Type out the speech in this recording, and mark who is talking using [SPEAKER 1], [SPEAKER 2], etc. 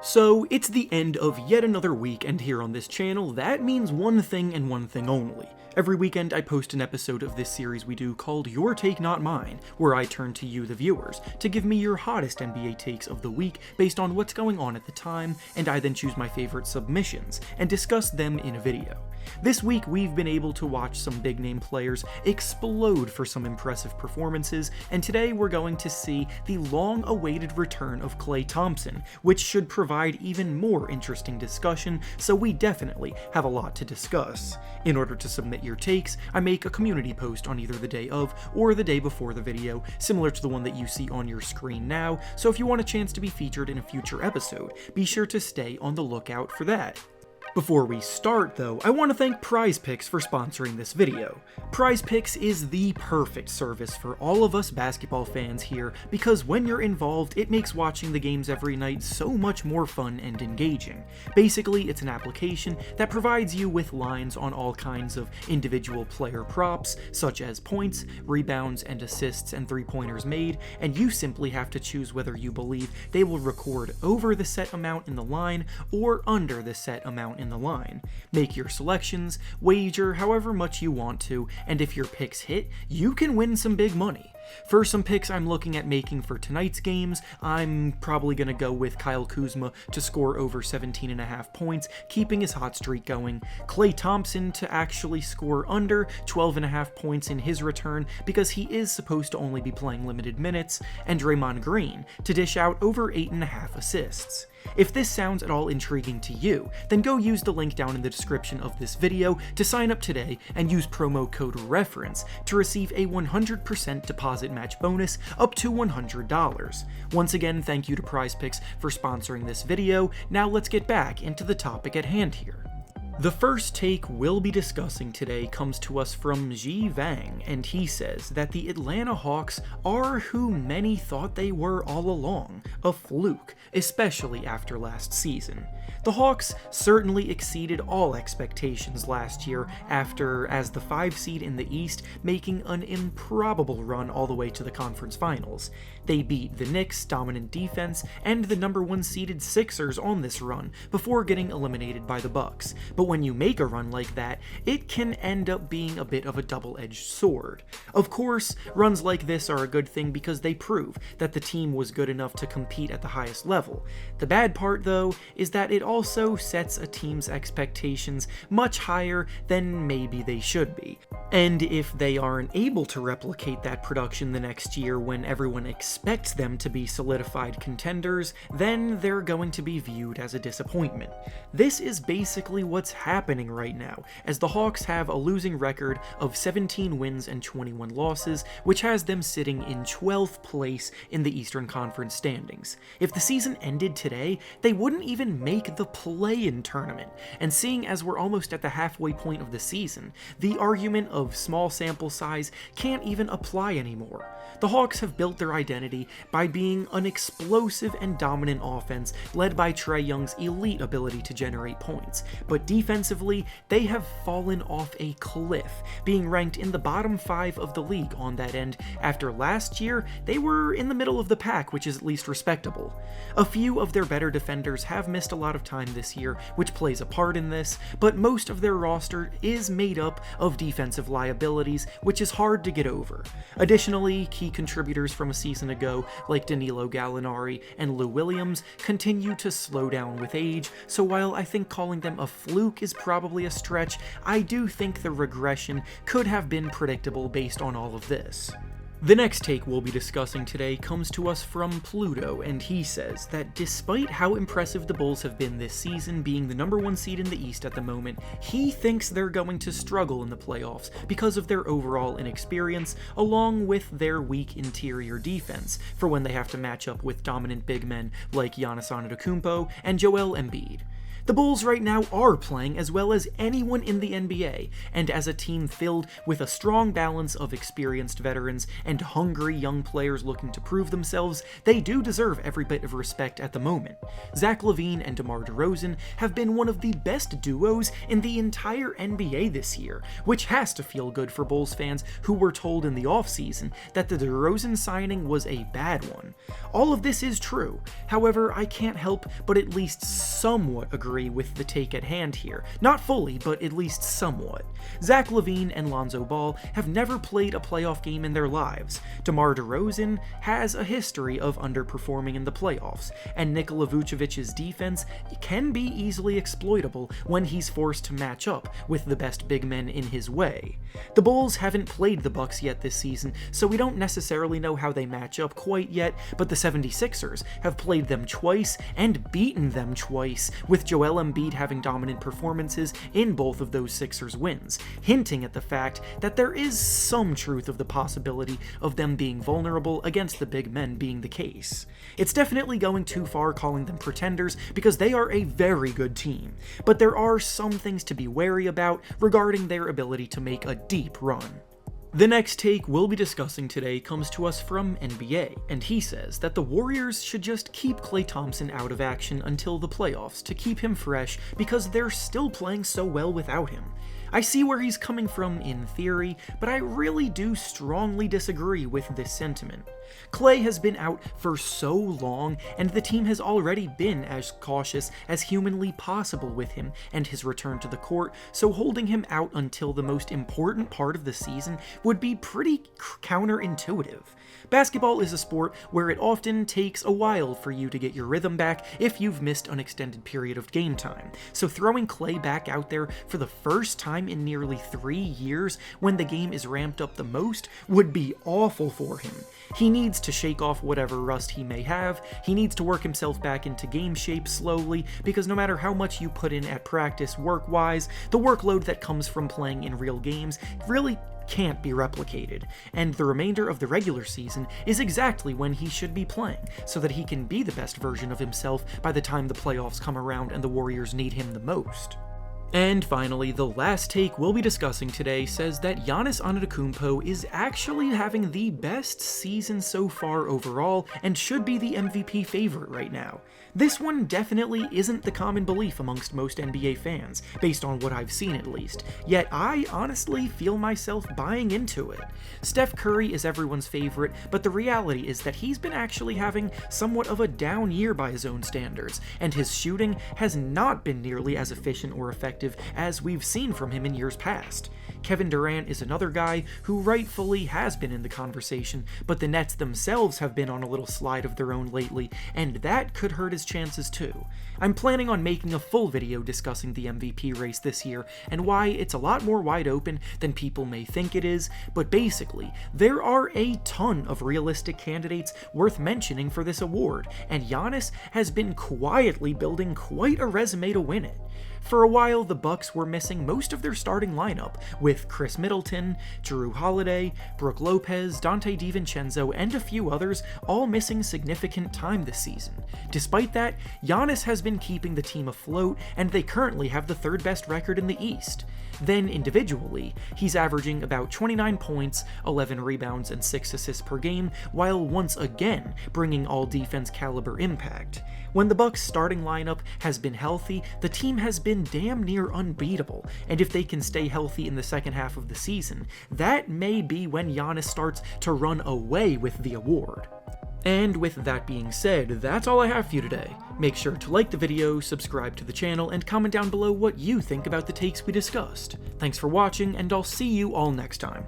[SPEAKER 1] So, it's the end of yet another week, and here on this channel, that means one thing and one thing only. Every weekend I post an episode of this series we do called Your Take Not Mine, where I turn to you, the viewers, to give me your hottest NBA takes of the week based on what's going on at the time, and I then choose my favorite submissions, and discuss them in a video. This week we've been able to watch some big name players explode for some impressive performances, and today we're going to see the long-awaited return of Klay Thompson, which should provide even more interesting discussion, so we definitely have a lot to discuss. In order to submit your takes, I make a community post on either the day of or the day before the video, similar to the one that you see on your screen now, so if you want a chance to be featured in a future episode, be sure to stay on the lookout for that. Before we start though, I want to thank PrizePicks for sponsoring this video. PrizePicks is the perfect service for all of us basketball fans here because when you're involved, it makes watching the games every night so much more fun and engaging. Basically, it's an application that provides you with lines on all kinds of individual player props, such as points, rebounds, and assists and three-pointers made, and you simply have to choose whether you believe they will record over the set amount in the line or under the set amount in the line. Make your selections, wager however much you want to, and if your picks hit, you can win some big money. For some picks I'm looking at making for tonight's games, I'm probably going to go with Kyle Kuzma to score over 17.5 points, keeping his hot streak going, Klay Thompson to actually score under 12.5 points in his return because he is supposed to only be playing limited minutes, and Draymond Green to dish out over 8.5 assists. If this sounds at all intriguing to you, then go use the link down in the description of this video to sign up today and use promo code REFERENCE to receive a 100% deposit match bonus up to $100. Once again, thank you to PrizePicks for sponsoring this video. Now let's get back into the topic at hand here. The first take we'll be discussing today comes to us from Vang, and he says that the Atlanta Hawks are who many thought they were all along, a fluke, especially after last season. The Hawks certainly exceeded all expectations last year after, as the 5 seed in the East, making an improbable run all the way to the conference finals. They beat the Knicks' dominant defense and the number 1 seeded Sixers on this run before getting eliminated by the Bucks. But when you make a run like that, it can end up being a bit of a double-edged sword. Of course, runs like this are a good thing because they prove that the team was good enough to compete at the highest level. The bad part, though, is that it also sets a team's expectations much higher than maybe they should be. And if they aren't able to replicate that production the next year when everyone expects them to be solidified contenders, then they're going to be viewed as a disappointment. This is basically what's happening right now, as the Hawks have a losing record of 17 wins and 21 losses, which has them sitting in 12th place in the Eastern Conference standings. If the season ended today, they wouldn't even make the play-in tournament, and seeing as we're almost at the halfway point of the season, the argument of small sample size can't even apply anymore. The Hawks have built their identity by being an explosive and dominant offense led by Trae Young's elite ability to generate points, but defensively, they have fallen off a cliff, being ranked in the bottom 5 of the league on that end after last year they were in the middle of the pack, which is at least respectable. A few of their better defenders have missed a lot of time this year, which plays a part in this, but most of their roster is made up of defensive liabilities, which is hard to get over. Additionally, key contributors from a season ago, like Danilo Gallinari and Lou Williams, continue to slow down with age, so while I think calling them a fluke is probably a stretch, I do think the regression could have been predictable based on all of this. The next take we'll be discussing today comes to us from Pluto, and he says that despite how impressive the Bulls have been this season, being the number 1 seed in the East at the moment, he thinks they're going to struggle in the playoffs because of their overall inexperience, along with their weak interior defense, for when they have to match up with dominant big men like Giannis Antetokounmpo and Joel Embiid. The Bulls right now are playing as well as anyone in the NBA, and as a team filled with a strong balance of experienced veterans and hungry young players looking to prove themselves, they do deserve every bit of respect at the moment. Zach Lavine and DeMar DeRozan have been one of the best duos in the entire NBA this year, which has to feel good for Bulls fans who were told in the offseason that the DeRozan signing was a bad one. All of this is true, however, I can't help but at least somewhat agree with the take at hand here. Not fully, but at least somewhat. Zach Lavine and Lonzo Ball have never played a playoff game in their lives. DeMar DeRozan has a history of underperforming in the playoffs, and Nikola Vucevic's defense can be easily exploitable when he's forced to match up with the best big men in his way. The Bulls haven't played the Bucks yet this season, so we don't necessarily know how they match up quite yet, but the 76ers have played them twice and beaten them twice, with Joel Embiid having dominant performances in both of those Sixers wins, hinting at the fact that there is some truth of the possibility of them being vulnerable against the big men being the case. It's definitely going too far calling them pretenders because they are a very good team, but there are some things to be wary about regarding their ability to make a deep run. The next take we'll be discussing today comes to us from NBA, and he says that the Warriors should just keep Klay Thompson out of action until the playoffs to keep him fresh because they're still playing so well without him. I see where he's coming from in theory, but I really do strongly disagree with this sentiment. Klay has been out for so long, and the team has already been as cautious as humanly possible with him and his return to the court, so holding him out until the most important part of the season would be pretty counterintuitive. Basketball is a sport where it often takes a while for you to get your rhythm back if you've missed an extended period of game time, so throwing Klay back out there for the first time in nearly 3 years when the game is ramped up the most would be awful for him. He needs to shake off whatever rust he may have, he needs to work himself back into game shape slowly, because no matter how much you put in at practice work-wise, the workload that comes from playing in real games really can't be replicated, and the remainder of the regular season is exactly when he should be playing, so that he can be the best version of himself by the time the playoffs come around and the Warriors need him the most. And finally, the last take we'll be discussing today says that Giannis Antetokounmpo is actually having the best season so far overall and should be the MVP favorite right now. This one definitely isn't the common belief amongst most NBA fans, based on what I've seen at least, yet I honestly feel myself buying into it. Steph Curry is everyone's favorite, but the reality is that he's been actually having somewhat of a down year by his own standards, and his shooting has not been nearly as efficient or effective as we've seen from him in years past. Kevin Durant is another guy who rightfully has been in the conversation, but the Nets themselves have been on a little slide of their own lately, and that could hurt his chances too. I'm planning on making a full video discussing the MVP race this year and why it's a lot more wide open than people may think it is, but basically, there are a ton of realistic candidates worth mentioning for this award, and Giannis has been quietly building quite a resume to win it. For a while, the Bucks were missing most of their starting lineup, with Chris Middleton, Jrue Holiday, Brook Lopez, Dante DiVincenzo, and a few others all missing significant time this season. Despite that, Giannis has been keeping the team afloat, and they currently have the third best record in the East. Then individually, he's averaging about 29 points, 11 rebounds, and 6 assists per game, while once again bringing all defense caliber impact. When the Bucks' starting lineup has been healthy, the team has been damn near unbeatable, and if they can stay healthy in the second half of the season, that may be when Giannis starts to run away with the award. And with that being said, that's all I have for you today. Make sure to like the video, subscribe to the channel, and comment down below what you think about the takes we discussed. Thanks for watching, and I'll see you all next time.